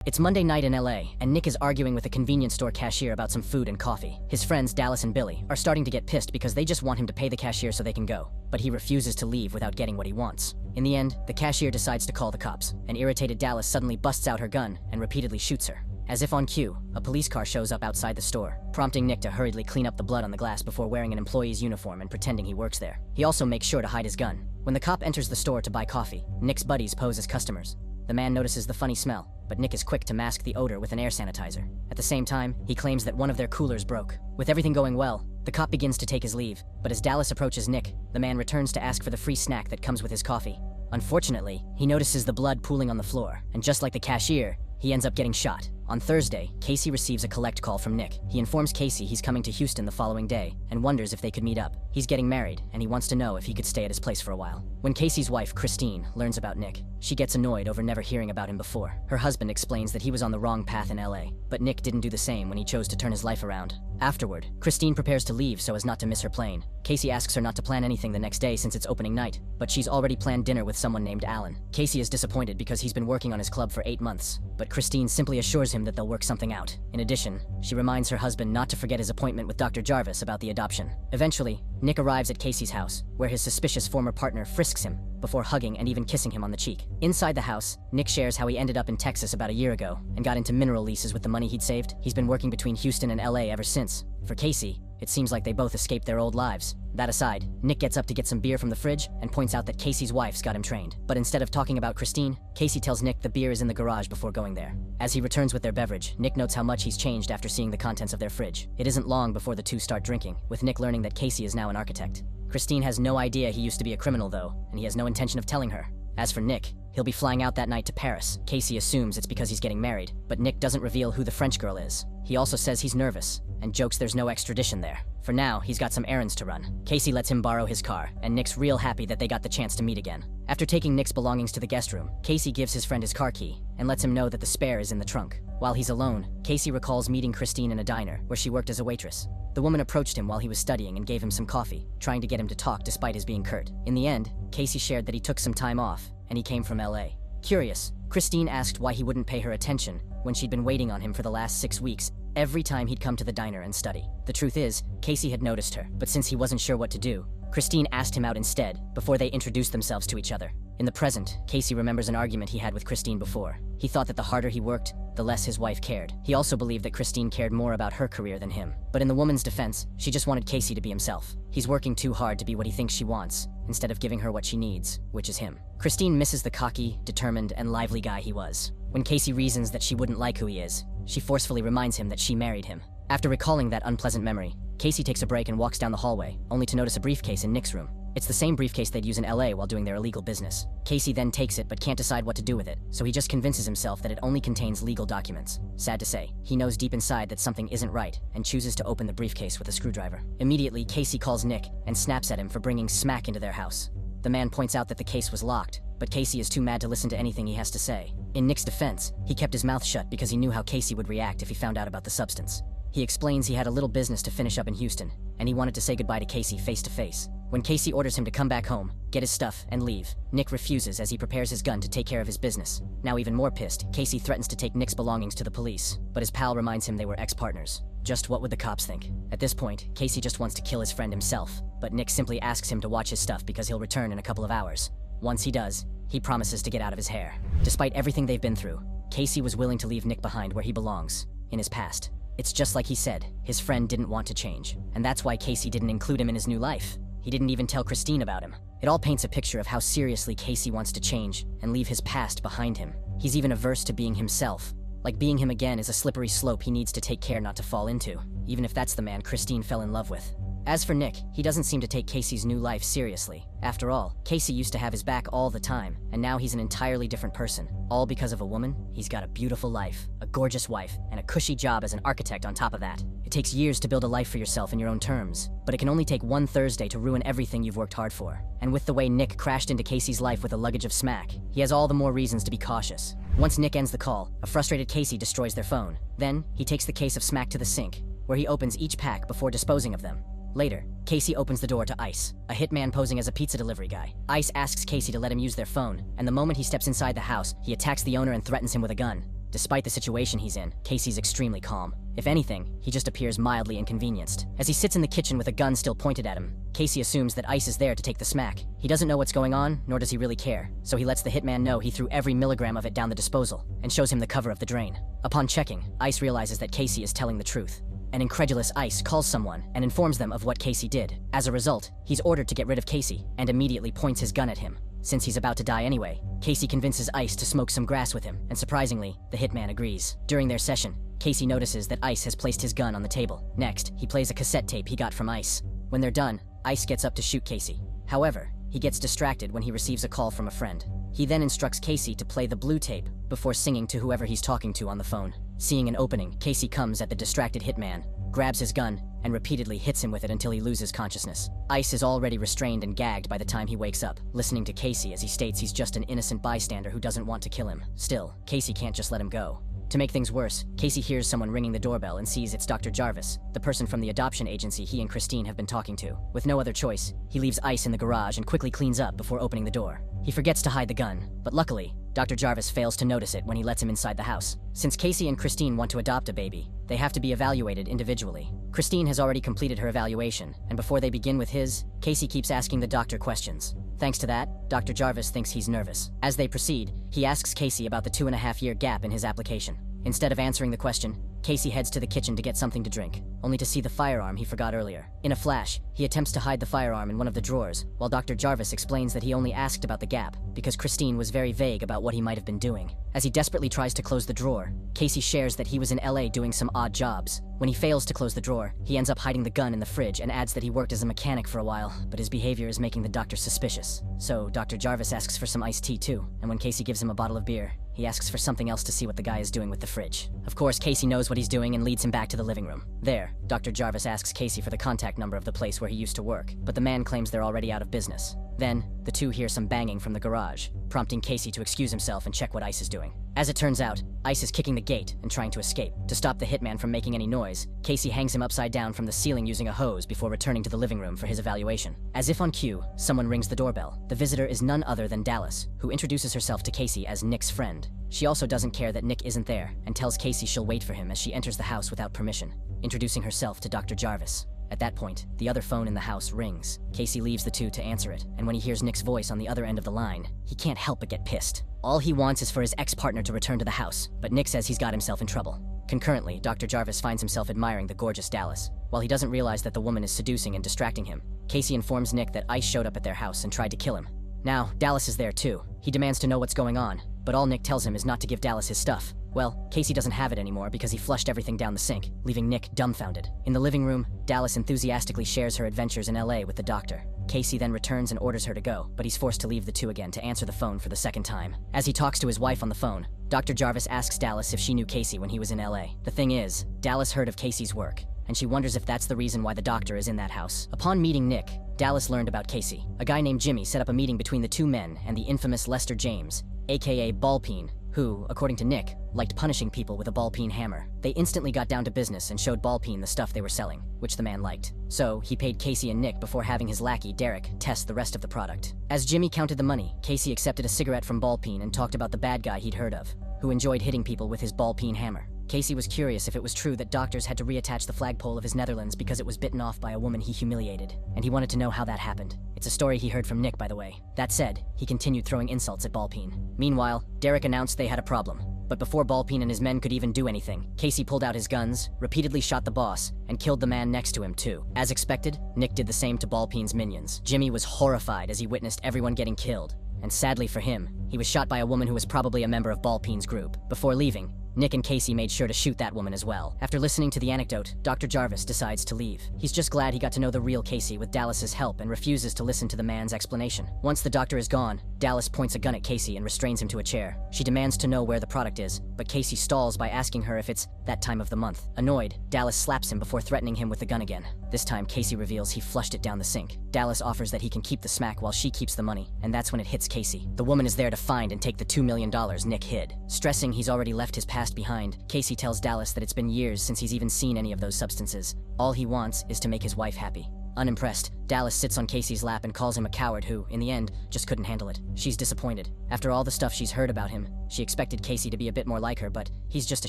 It's Monday night in LA, and Nick is arguing with a convenience store cashier about some food and coffee. His friends, Dallas and Billy, are starting to get pissed because they just want him to pay the cashier so they can go. But he refuses to leave without getting what he wants. In the end, the cashier decides to call the cops, and irritated Dallas suddenly busts out her gun and repeatedly shoots her. As if on cue, a police car shows up outside the store, prompting Nick to hurriedly clean up the blood on the glass before wearing an employee's uniform and pretending he works there. He also makes sure to hide his gun. When the cop enters the store to buy coffee, Nick's buddies pose as customers. The man notices the funny smell, but Nick is quick to mask the odor with an air sanitizer. At the same time, he claims that one of their coolers broke. With everything going well, the cop begins to take his leave, but as Dallas approaches Nick, the man returns to ask for the free snack that comes with his coffee. Unfortunately, he notices the blood pooling on the floor, and just like the cashier, he ends up getting shot. On Thursday, Casey receives a collect call from Nick. He informs Casey he's coming to Houston the following day and wonders if they could meet up. He's getting married, and he wants to know if he could stay at his place for a while. When Casey's wife, Christine, learns about Nick, she gets annoyed over never hearing about him before. Her husband explains that he was on the wrong path in LA, but Nick didn't do the same when he chose to turn his life around. Afterward, Christine prepares to leave so as not to miss her plane. Casey asks her not to plan anything the next day since it's opening night, but she's already planned dinner with someone named Alan. Casey is disappointed because he's been working on his club for 8 months, but Christine simply assures him that they'll work something out. In addition, she reminds her husband not to forget his appointment with Dr. Jarvis about the adoption. Eventually, Nick arrives at Casey's house, where his suspicious former partner frisks him, before hugging and even kissing him on the cheek. Inside the house, Nick shares how he ended up in Texas about a year ago and got into mineral leases with the money he'd saved. He's been working between Houston and LA ever since. For Casey, it seems like they both escaped their old lives. That aside, Nick gets up to get some beer from the fridge and points out that Casey's wife's got him trained. But instead of talking about Christine, Casey tells Nick the beer is in the garage before going there. As he returns with their beverage, Nick notes how much he's changed after seeing the contents of their fridge. It isn't long before the two start drinking, with Nick learning that Casey is now an architect. Christine has no idea he used to be a criminal though, and he has no intention of telling her. As for Nick, he'll be flying out that night to Paris. Casey assumes it's because he's getting married, but Nick doesn't reveal who the French girl is. He also says he's nervous, and jokes there's no extradition there. For now, he's got some errands to run. Casey lets him borrow his car, and Nick's real happy that they got the chance to meet again. After taking Nick's belongings to the guest room, Casey gives his friend his car key, and lets him know that the spare is in the trunk. While he's alone, Casey recalls meeting Christine in a diner, where she worked as a waitress. The woman approached him while he was studying and gave him some coffee, trying to get him to talk despite his being curt. In the end, Casey shared that he took some time off, and he came from LA. Curious, Christine asked why he wouldn't pay her attention when she'd been waiting on him for the last 6 weeks, every time he'd come to the diner and study. The truth is, Casey had noticed her, but since he wasn't sure what to do, Christine asked him out instead, before they introduced themselves to each other. In the present, Casey remembers an argument he had with Christine before. He thought that the harder he worked, the less his wife cared. He also believed that Christine cared more about her career than him. But in the woman's defense, she just wanted Casey to be himself. He's working too hard to be what he thinks she wants, instead of giving her what she needs, which is him. Christine misses the cocky, determined, and lively guy he was. When Casey reasons that she wouldn't like who he is, she forcefully reminds him that she married him. After recalling that unpleasant memory, Casey takes a break and walks down the hallway, only to notice a briefcase in Nick's room. It's the same briefcase they'd use in LA while doing their illegal business. Casey then takes it but can't decide what to do with it, so he just convinces himself that it only contains legal documents. Sad to say, he knows deep inside that something isn't right and chooses to open the briefcase with a screwdriver. Immediately, Casey calls Nick and snaps at him for bringing smack into their house. The man points out that the case was locked, but Casey is too mad to listen to anything he has to say. In Nick's defense, he kept his mouth shut because he knew how Casey would react if he found out about the substance. He explains he had a little business to finish up in Houston, and he wanted to say goodbye to Casey face to face. When Casey orders him to come back home, get his stuff, and leave, Nick refuses as he prepares his gun to take care of his business. Now even more pissed, Casey threatens to take Nick's belongings to the police, but his pal reminds him they were ex-partners. Just what would the cops think? At this point, Casey just wants to kill his friend himself, but Nick simply asks him to watch his stuff because he'll return in a couple of hours. Once he does, he promises to get out of his hair. Despite everything they've been through, Casey was willing to leave Nick behind where he belongs, in his past. It's just like he said, his friend didn't want to change, and that's why Casey didn't include him in his new life. He didn't even tell Christine about him. It all paints a picture of how seriously Casey wants to change and leave his past behind him. He's even averse to being himself. Like being him again is a slippery slope he needs to take care not to fall into, even if that's the man Christine fell in love with. As for Nick, he doesn't seem to take Casey's new life seriously. After all, Casey used to have his back all the time, and now he's an entirely different person. All because of a woman. He's got a beautiful life, a gorgeous wife, and a cushy job as an architect on top of that. It takes years to build a life for yourself in your own terms, but it can only take one Thursday to ruin everything you've worked hard for. And with the way Nick crashed into Casey's life with a luggage of smack, he has all the more reasons to be cautious. Once Nick ends the call, a frustrated Casey destroys their phone. Then, he takes the case of smack to the sink, where he opens each pack before disposing of them. Later, Casey opens the door to Ice, a hitman posing as a pizza delivery guy. Ice asks Casey to let him use their phone, and the moment he steps inside the house, he attacks the owner and threatens him with a gun. Despite the situation he's in, Casey's extremely calm. If anything, he just appears mildly inconvenienced. As he sits in the kitchen with a gun still pointed at him, Casey assumes that Ice is there to take the smack. He doesn't know what's going on, nor does he really care, so he lets the hitman know he threw every milligram of it down the disposal, and shows him the cover of the drain. Upon checking, Ice realizes that Casey is telling the truth. An incredulous Ice calls someone and informs them of what Casey did. As a result, he's ordered to get rid of Casey, and immediately points his gun at him. Since he's about to die anyway, Casey convinces Ice to smoke some grass with him, and surprisingly, the hitman agrees. During their session, Casey notices that Ice has placed his gun on the table. Next, he plays a cassette tape he got from Ice. When they're done, Ice gets up to shoot Casey. However, he gets distracted when he receives a call from a friend. He then instructs Casey to play the blue tape before singing to whoever he's talking to on the phone. Seeing an opening, Casey comes at the distracted hitman, grabs his gun, and repeatedly hits him with it until he loses consciousness. Ice is already restrained and gagged by the time he wakes up, listening to Casey as he states he's just an innocent bystander who doesn't want to kill him. Still, Casey can't just let him go. To make things worse, Casey hears someone ringing the doorbell and sees it's Dr. Jarvis, the person from the adoption agency he and Christine have been talking to. With no other choice, he leaves Ice in the garage and quickly cleans up before opening the door. He forgets to hide the gun, but luckily, Dr. Jarvis fails to notice it when he lets him inside the house. Since Casey and Christine want to adopt a baby, they have to be evaluated individually. Christine has already completed her evaluation, and before they begin with his, Casey keeps asking the doctor questions. Thanks to that, Dr. Jarvis thinks he's nervous. As they proceed, he asks Casey about the 2.5-year gap in his application. Instead of answering the question, Casey heads to the kitchen to get something to drink, only to see the firearm he forgot earlier. In a flash, he attempts to hide the firearm in one of the drawers, while Dr. Jarvis explains that he only asked about the gap because Christine was very vague about what he might have been doing. As he desperately tries to close the drawer, Casey shares that he was in LA doing some odd jobs. When he fails to close the drawer, he ends up hiding the gun in the fridge and adds that he worked as a mechanic for a while, but his behavior is making the doctor suspicious. So Dr. Jarvis asks for some iced tea too, and when Casey gives him a bottle of beer, he asks for something else to see what the guy is doing with the fridge. Of course, Casey knows what he's doing and leads him back to the living room. There, Dr. Jarvis asks Casey for the contact number of the place where he used to work, but the man claims they're already out of business. Then, the two hear some banging from the garage, prompting Casey to excuse himself and check what Ice is doing. As it turns out, Ice is kicking the gate and trying to escape. To stop the hitman from making any noise, Casey hangs him upside down from the ceiling using a hose before returning to the living room for his evaluation. As if on cue, someone rings the doorbell. The visitor is none other than Dallas, who introduces herself to Casey as Nick's friend. She also doesn't care that Nick isn't there and tells Casey she'll wait for him as she enters the house without permission, introducing herself to Dr. Jarvis. At that point, the other phone in the house rings. Casey leaves the two to answer it, and when he hears Nick's voice on the other end of the line, he can't help but get pissed. All he wants is for his ex-partner to return to the house, but Nick says he's got himself in trouble. Concurrently, Dr. Jarvis finds himself admiring the gorgeous Dallas. While he doesn't realize that the woman is seducing and distracting him, Casey informs Nick that Ice showed up at their house and tried to kill him. Now, Dallas is there too. He demands to know what's going on, but all Nick tells him is not to give Dallas his stuff. Well, Casey doesn't have it anymore because he flushed everything down the sink, leaving Nick dumbfounded. In the living room, Dallas enthusiastically shares her adventures in LA with the doctor. Casey then returns and orders her to go, but he's forced to leave the two again to answer the phone for the second time. As he talks to his wife on the phone, Dr. Jarvis asks Dallas if she knew Casey when he was in LA. The thing is, Dallas heard of Casey's work, and she wonders if that's the reason why the doctor is in that house. Upon meeting Nick, Dallas learned about Casey. A guy named Jimmy set up a meeting between the two men and the infamous Lester James, aka Ballpeen, who, according to Nick, liked punishing people with a ball-peen hammer. They instantly got down to business and showed Ballpeen the stuff they were selling, which the man liked. So, he paid Casey and Nick before having his lackey, Derek, test the rest of the product. As Jimmy counted the money, Casey accepted a cigarette from Ballpeen and talked about the bad guy he'd heard of, who enjoyed hitting people with his ball-peen hammer. Casey was curious if it was true that doctors had to reattach the flagpole of his Netherlands because it was bitten off by a woman he humiliated, and he wanted to know how that happened. It's a story he heard from Nick, by the way. That said, he continued throwing insults at Ballpeen. Meanwhile, Derek announced they had a problem. But before Ballpeen and his men could even do anything, Casey pulled out his guns, repeatedly shot the boss, and killed the man next to him too. As expected, Nick did the same to Ballpeen's minions. Jimmy was horrified as he witnessed everyone getting killed, and sadly for him, he was shot by a woman who was probably a member of Ballpeen's group. Before leaving, Nick and Casey made sure to shoot that woman as well. After listening to the anecdote, Dr. Jarvis decides to leave. He's just glad he got to know the real Casey with Dallas's help and refuses to listen to the man's explanation. Once the doctor is gone, Dallas points a gun at Casey and restrains him to a chair. She demands to know where the product is, but Casey stalls by asking her if it's that time of the month. Annoyed, Dallas slaps him before threatening him with the gun again. This time, Casey reveals he flushed it down the sink. Dallas offers that he can keep the smack while she keeps the money, and that's when it hits Casey. The woman is there to find and take the $2 million Nick hid. Stressing he's already left his past behind, Casey tells Dallas that it's been years since he's even seen any of those substances. All he wants is to make his wife happy. Unimpressed, Dallas sits on Casey's lap and calls him a coward who, in the end, just couldn't handle it. She's disappointed. After all the stuff she's heard about him, she expected Casey to be a bit more like her, but he's just a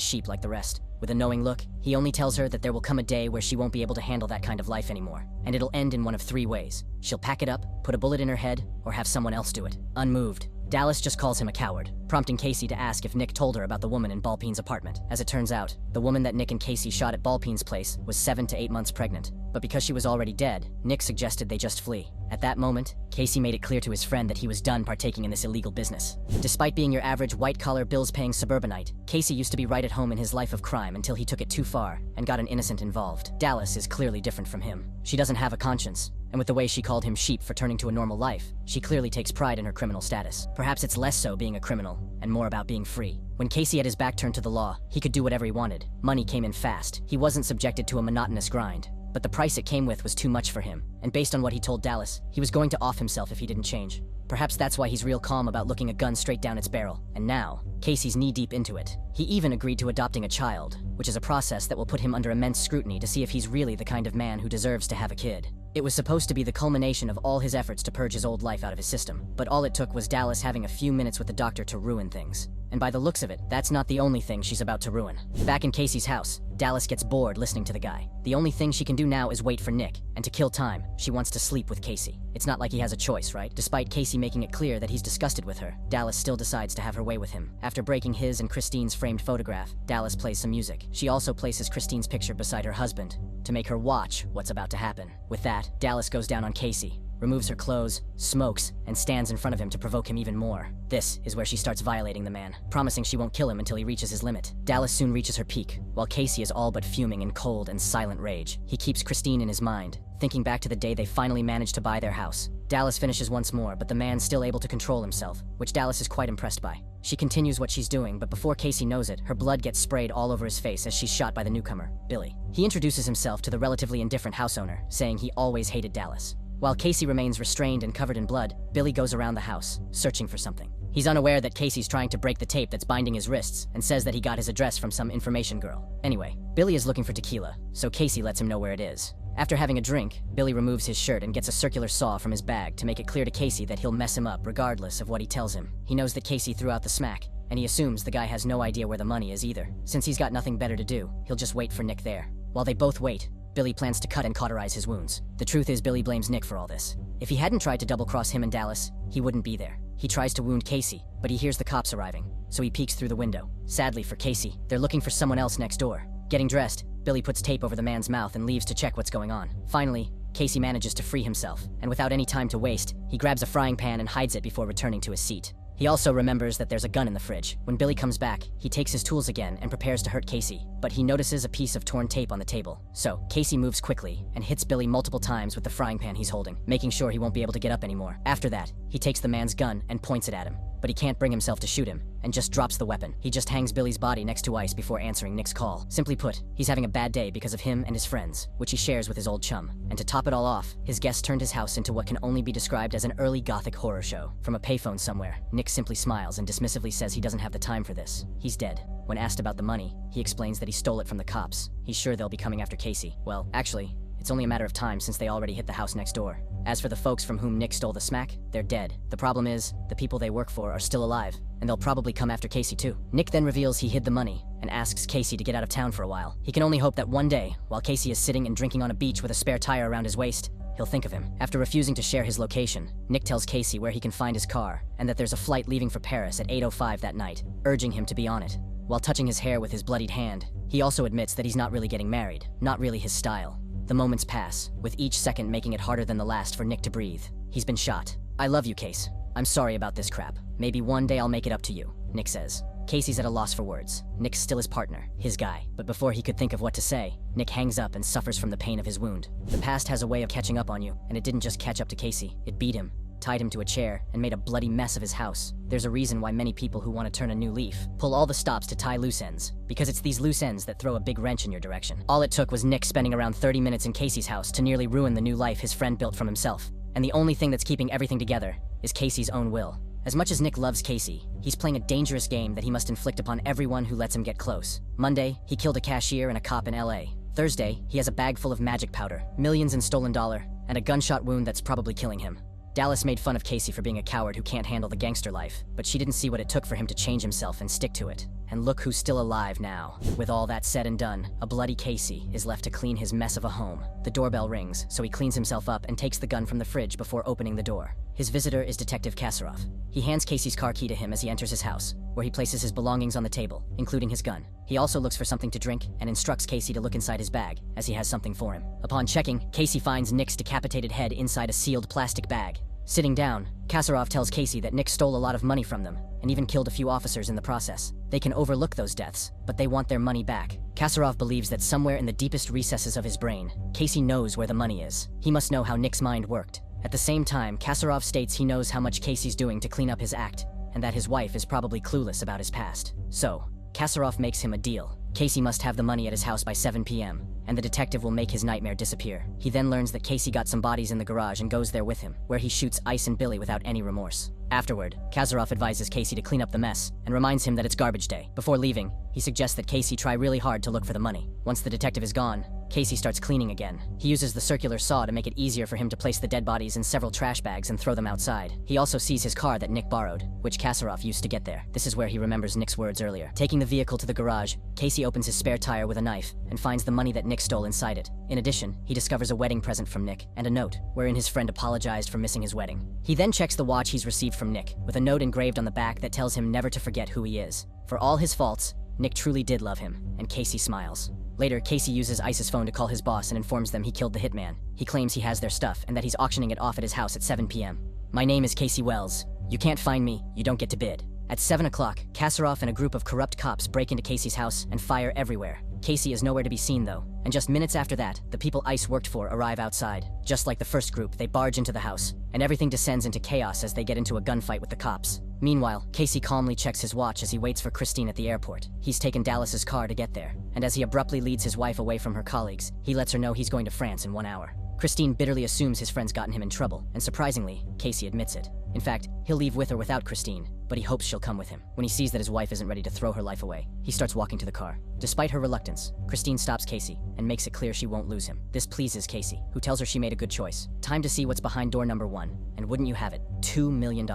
sheep like the rest. With a knowing look, he only tells her that there will come a day where she won't be able to handle that kind of life anymore, and it'll end in one of three ways. She'll pack it up, put a bullet in her head, or have someone else do it. Unmoved, Dallas just calls him a coward, prompting Casey to ask if Nick told her about the woman in Balpeen's apartment. As it turns out, the woman that Nick and Casey shot at Balpeen's place was 7 to 8 months pregnant. But because she was already dead, Nick suggested they just flee. At that moment, Casey made it clear to his friend that he was done partaking in this illegal business. Despite being your average white-collar, bills-paying suburbanite, Casey used to be right at home in his life of crime until he took it too far and got an innocent involved. Dallas is clearly different from him. She doesn't have a conscience, and with the way she called him sheep for turning to a normal life, she clearly takes pride in her criminal status. Perhaps it's less so being a criminal, and more about being free. When Casey had his back turned to the law, he could do whatever he wanted. Money came in fast. He wasn't subjected to a monotonous grind. But the price it came with was too much for him, and based on what he told Dallas, he was going to off himself if he didn't change. Perhaps that's why he's real calm about looking a gun straight down its barrel. And now, Casey's knee-deep into it. He even agreed to adopting a child, which is a process that will put him under immense scrutiny to see if he's really the kind of man who deserves to have a kid. It was supposed to be the culmination of all his efforts to purge his old life out of his system, but all it took was Dallas having a few minutes with the doctor to ruin things. And by the looks of it, that's not the only thing she's about to ruin. Back in Casey's house, Dallas gets bored listening to the guy. The only thing she can do now is wait for Nick, and to kill time, she wants to sleep with Casey. It's not like he has a choice, right? Despite Casey making it clear that he's disgusted with her, Dallas still decides to have her way with him. After breaking his and Christine's framed photograph, Dallas plays some music. She also places Christine's picture beside her husband, to make her watch what's about to happen. With that, Dallas goes down on Casey, removes her clothes, smokes, and stands in front of him to provoke him even more. This is where she starts violating the man, promising she won't kill him until he reaches his limit. Dallas soon reaches her peak, while Casey is all but fuming in cold and silent rage. He keeps Christine in his mind, thinking back to the day they finally managed to buy their house. Dallas finishes once more, but the man's still able to control himself, which Dallas is quite impressed by. She continues what she's doing, but before Casey knows it, her blood gets sprayed all over his face as she's shot by the newcomer, Billy. He introduces himself to the relatively indifferent house owner, saying he always hated Dallas. While Casey remains restrained and covered in blood, Billy goes around the house, searching for something. He's unaware that Casey's trying to break the tape that's binding his wrists, and says that he got his address from some information girl. Anyway, Billy is looking for tequila, so Casey lets him know where it is. After having a drink, Billy removes his shirt and gets a circular saw from his bag to make it clear to Casey that he'll mess him up regardless of what he tells him. He knows that Casey threw out the smack, and he assumes the guy has no idea where the money is either. Since he's got nothing better to do, he'll just wait for Nick there. While they both wait, Billy plans to cut and cauterize his wounds. The truth is, Billy blames Nick for all this. If he hadn't tried to double-cross him and Dallas, he wouldn't be there. He tries to wound Casey, but he hears the cops arriving, so he peeks through the window. Sadly for Casey, they're looking for someone else next door. Getting dressed, Billy puts tape over the man's mouth and leaves to check what's going on. Finally, Casey manages to free himself, and without any time to waste, he grabs a frying pan and hides it before returning to his seat. He also remembers that there's a gun in the fridge. When Billy comes back, he takes his tools again and prepares to hurt Casey, but he notices a piece of torn tape on the table. So, Casey moves quickly and hits Billy multiple times with the frying pan he's holding, making sure he won't be able to get up anymore. After that, he takes the man's gun and points it at him, but he can't bring himself to shoot him, and just drops the weapon. He just hangs Billy's body next to ice before answering Nick's call. Simply put, he's having a bad day because of him and his friends, which he shares with his old chum. And to top it all off, his guest turned his house into what can only be described as an early gothic horror show. From a payphone somewhere, Nick simply smiles and dismissively says he doesn't have the time for this. He's dead. When asked about the money, he explains that he stole it from the cops. He's sure they'll be coming after Casey. Well, actually, it's only a matter of time since they already hit the house next door. As for the folks from whom Nick stole the smack, they're dead. The problem is, the people they work for are still alive, and they'll probably come after Casey too. Nick then reveals he hid the money, and asks Casey to get out of town for a while. He can only hope that one day, while Casey is sitting and drinking on a beach with a spare tire around his waist, he'll think of him. After refusing to share his location, Nick tells Casey where he can find his car, and that there's a flight leaving for Paris at 8:05 that night, urging him to be on it. While touching his hair with his bloodied hand, he also admits that he's not really getting married, not really his style. The moments pass, with each second making it harder than the last for Nick to breathe. He's been shot. I love you, Case. I'm sorry about this crap. Maybe one day I'll make it up to you, Nick says. Casey's at a loss for words. Nick's still his partner, his guy. But before he could think of what to say, Nick hangs up and suffers from the pain of his wound. The past has a way of catching up on you, and it didn't just catch up to Casey. It beat him, tied him to a chair, and made a bloody mess of his house. There's a reason why many people who want to turn a new leaf pull all the stops to tie loose ends, because it's these loose ends that throw a big wrench in your direction. All it took was Nick spending around 30 minutes in Casey's house to nearly ruin the new life his friend built from himself. And the only thing that's keeping everything together is Casey's own will. As much as Nick loves Casey, he's playing a dangerous game that he must inflict upon everyone who lets him get close. Monday, he killed a cashier and a cop in LA. Thursday, he has a bag full of magic powder, millions in stolen dollar, and a gunshot wound that's probably killing him. Dallas made fun of Casey for being a coward who can't handle the gangster life, but she didn't see what it took for him to change himself and stick to it. And look who's still alive now. With all that said and done, a bloody Casey is left to clean his mess of a home. The doorbell rings, so he cleans himself up and takes the gun from the fridge before opening the door. His visitor is Detective Kassaroff. He hands Casey's car key to him as he enters his house, where he places his belongings on the table, including his gun. He also looks for something to drink and instructs Casey to look inside his bag, as he has something for him. Upon checking, Casey finds Nick's decapitated head inside a sealed plastic bag. Sitting down, Kassaroff tells Casey that Nick stole a lot of money from them, and even killed a few officers in the process. They can overlook those deaths, but they want their money back. Kassaroff believes that somewhere in the deepest recesses of his brain, Casey knows where the money is. He must know how Nick's mind worked. At the same time, Kassaroff states he knows how much Casey's doing to clean up his act, and that his wife is probably clueless about his past. So, Kassaroff makes him a deal. Casey must have the money at his house by 7 p.m., and the detective will make his nightmare disappear. He then learns that Casey got some bodies in the garage and goes there with him, where he shoots Ice and Billy without any remorse. Afterward, Kassaroff advises Casey to clean up the mess and reminds him that it's garbage day. Before leaving, he suggests that Casey try really hard to look for the money. Once the detective is gone, Casey starts cleaning again. He uses the circular saw to make it easier for him to place the dead bodies in several trash bags and throw them outside. He also sees his car that Nick borrowed, which Kassaroff used to get there. This is where he remembers Nick's words earlier. Taking the vehicle to the garage, Casey opens his spare tire with a knife and finds the money that Nick stole inside it. In addition, he discovers a wedding present from Nick and a note wherein his friend apologized for missing his wedding. He then checks the watch he's received from Nick, with a note engraved on the back that tells him never to forget who he is. For all his faults, Nick truly did love him, and Casey smiles. Later, Casey uses Ice's phone to call his boss and informs them he killed the hitman. He claims he has their stuff and that he's auctioning it off at his house at 7 p.m. "My name is Casey Wells. You can't find me, you don't get to bid." At 7 o'clock, Kassaroff and a group of corrupt cops break into Casey's house and fire everywhere. Casey is nowhere to be seen though, and just minutes after that, the people Ice worked for arrive outside. Just like the first group, they barge into the house, and everything descends into chaos as they get into a gunfight with the cops. Meanwhile, Casey calmly checks his watch as he waits for Christine at the airport. He's taken Dallas's car to get there, and as he abruptly leads his wife away from her colleagues, he lets her know he's going to France in 1 hour. Christine bitterly assumes his friend's gotten him in trouble, and surprisingly, Casey admits it. In fact, he'll leave with or without Christine, but he hopes she'll come with him. When he sees that his wife isn't ready to throw her life away, he starts walking to the car. Despite her reluctance, Christine stops Casey and makes it clear she won't lose him. This pleases Casey, who tells her she made a good choice. Time to see what's behind door number 1, and wouldn't you have it, $2 million.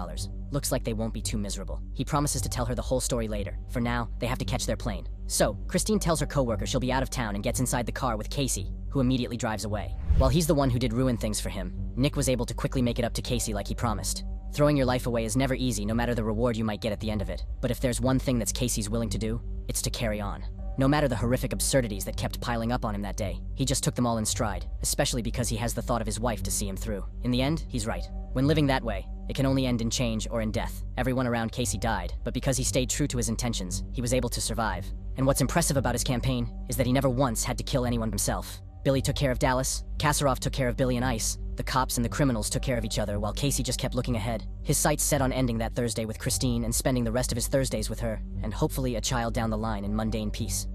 Looks like they won't be too miserable. He promises to tell her the whole story later. For now, they have to catch their plane. So, Christine tells her coworker she'll be out of town and gets inside the car with Casey, who immediately drives away. While he's the one who did ruin things for him, Nick was able to quickly make it up to Casey like he promised. Throwing your life away is never easy, no matter the reward you might get at the end of it. But if there's one thing that's Casey's willing to do, it's to carry on. No matter the horrific absurdities that kept piling up on him that day, he just took them all in stride, especially because he has the thought of his wife to see him through. In the end, he's right. When living that way, it can only end in change or in death. Everyone around Casey died, but because he stayed true to his intentions, he was able to survive. And what's impressive about his campaign is that he never once had to kill anyone himself. Billy took care of Dallas, Kassaroff took care of Billy and Ice, the cops and the criminals took care of each other while Casey just kept looking ahead. His sights set on ending that Thursday with Christine and spending the rest of his Thursdays with her, and hopefully a child down the line in mundane peace.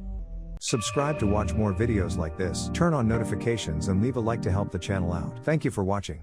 Subscribe to watch more videos like this, turn on notifications and leave a like to help the channel out. Thank you for watching.